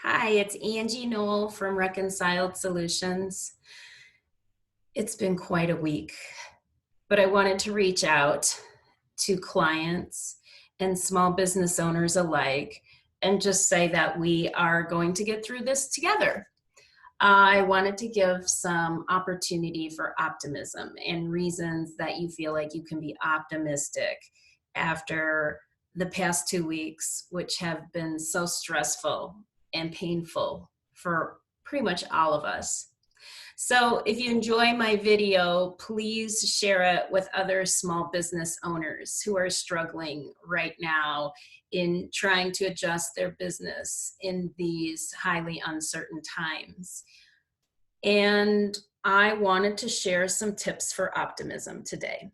Hi, it's Angie Knoll from Reconciled Solutions. It's been quite a week, but I wanted to reach out to clients and small business owners alike and just say that we are going to get through this together. I wanted to give some opportunity for optimism and reasons that you feel like you can be optimistic after the past 2 weeks, which have been so stressful and painful for pretty much all of us. So if you enjoy my video, please share it with other small business owners who are struggling right now in trying to adjust their business in these highly uncertain times. And I wanted to share some tips for optimism today.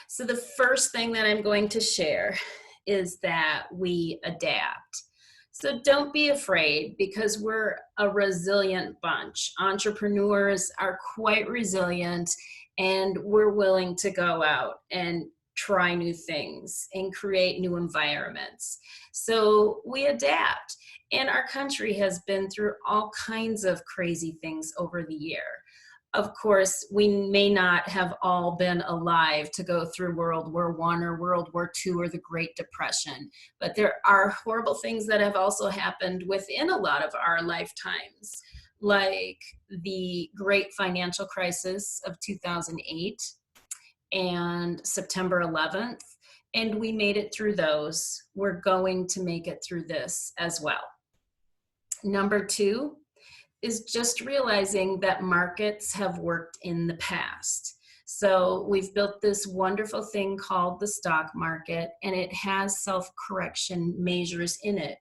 So the first thing that I'm going to share is that we adapt. So don't be afraid, because we're a resilient bunch. Entrepreneurs are quite resilient, and we're willing to go out and try new things and create new environments. So we adapt. And our country has been through all kinds of crazy things over the year. Of course, we may not have all been alive to go through World War I or World War II or the Great Depression, but there are horrible things that have also happened within a lot of our lifetimes, like the great financial crisis of 2008 and September 11th, and we made it through those. We're going to make it through this as well. Number two is just realizing that markets have worked in the past. So we've built this wonderful thing called the stock market, and it has self-correction measures in it,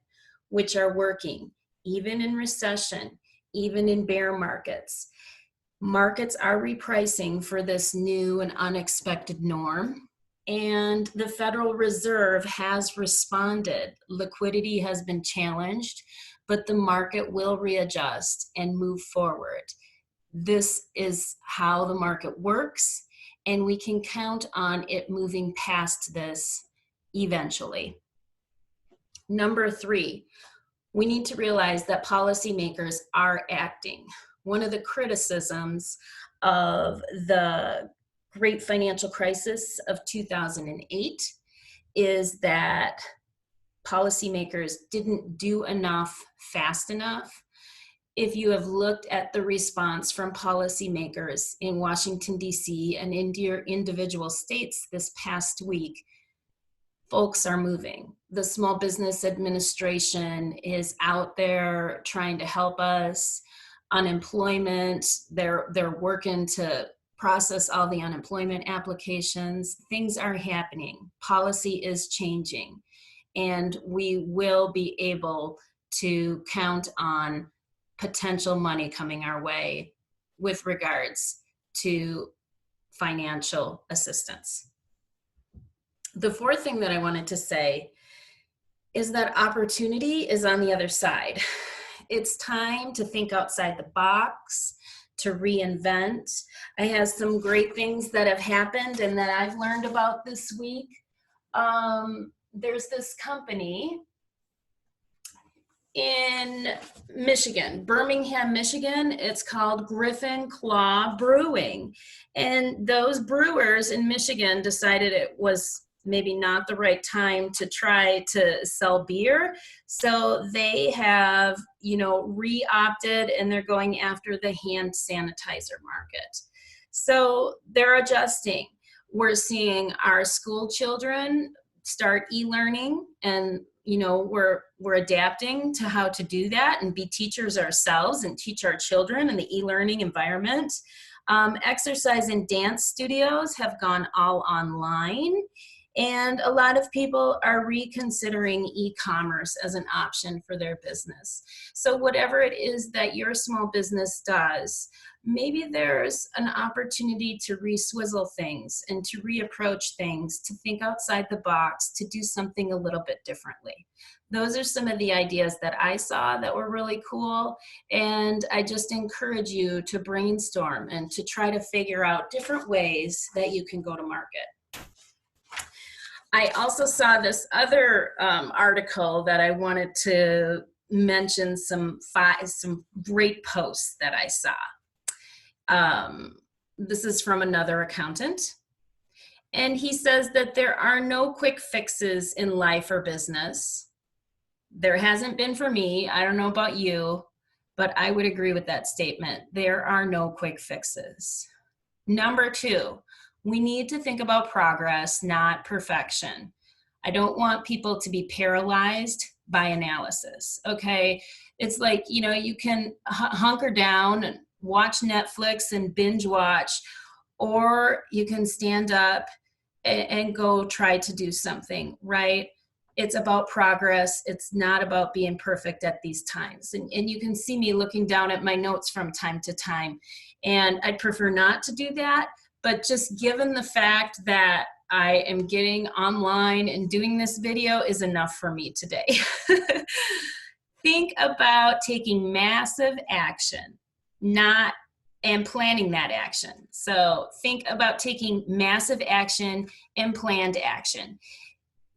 which are working, even in recession, even in bear markets. Markets are repricing for this new and unexpected norm, and the Federal Reserve has responded. Liquidity has been challenged, but the market will readjust and move forward. This is how the market works, and we can count on it moving past this eventually. Number three, we need to realize that policymakers are acting. One of the criticisms of the great financial crisis of 2008 is that policymakers didn't do enough fast enough. If you have looked at the response from policymakers in Washington, D.C. and in individual states this past week, folks are moving. The Small Business Administration is out there trying to help us. Unemployment, they're working to process all the unemployment applications. Things are happening. Policy is changing. And we will be able to count on potential money coming our way with regards to financial assistance. The fourth thing that I wanted to say is that opportunity is on the other side. It's time to think outside the box, to reinvent. I have some great things that have happened and that I've learned about this week. There's this company in Michigan, Birmingham, Michigan. It's called Griffin Claw Brewing. And those brewers in Michigan decided it was maybe not the right time to try to sell beer. So they have, re-opted, and they're going after the hand sanitizer market. So they're adjusting. We're seeing our school children start e-learning, and we're adapting to how to do that and be teachers ourselves and teach our children in the e-learning environment. Exercise and dance studios have gone all online, and a lot of people are reconsidering e-commerce as an option for their business. So whatever it is that your small business does, maybe there's an opportunity to re-swizzle things and to reapproach things, to think outside the box, to do something a little bit differently. Those are some of the ideas that I saw that were really cool, and I just encourage you to brainstorm and to try to figure out different ways that you can go to market. I also saw this other article that I wanted to mention some great posts that I saw. This is from another accountant. And he says that there are no quick fixes in life or business. There hasn't been for me. I don't know about you, but I would agree with that statement. There are no quick fixes. Number 2, we need to think about progress, not perfection. I don't want people to be paralyzed by analysis, okay? It's like, you know, you can hunker down and watch Netflix and binge watch, or you can stand up and go try to do something, right? It's about progress. It's not about being perfect at these times. And you can see me looking down at my notes from time to time. And I'd prefer not to do that. But just given the fact that I am getting online and doing this video is enough for me today. Think about taking massive action, and planning that action. So think about taking massive action and planned action.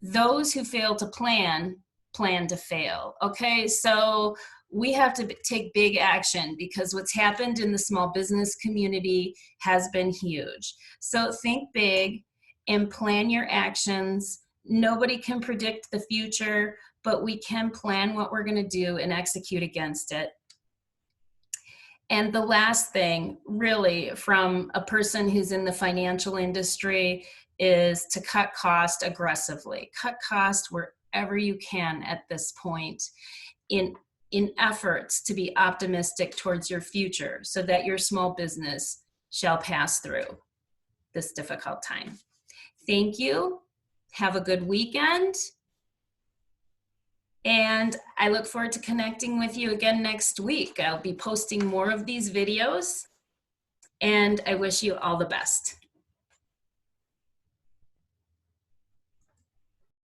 Those who fail to plan to fail. Okay, so we have to take big action because what's happened in the small business community has been huge. So think big and plan your actions. Nobody can predict the future, but we can plan what we're going to do and execute against it. And the last thing, really, from a person who's in the financial industry, is to cut cost aggressively. Cut cost wherever you can at this point in efforts to be optimistic towards your future so that your small business shall pass through this difficult time. Thank you. Have a good weekend. And I look forward to connecting with you again next week. I'll be posting more of these videos, and I wish you all the best.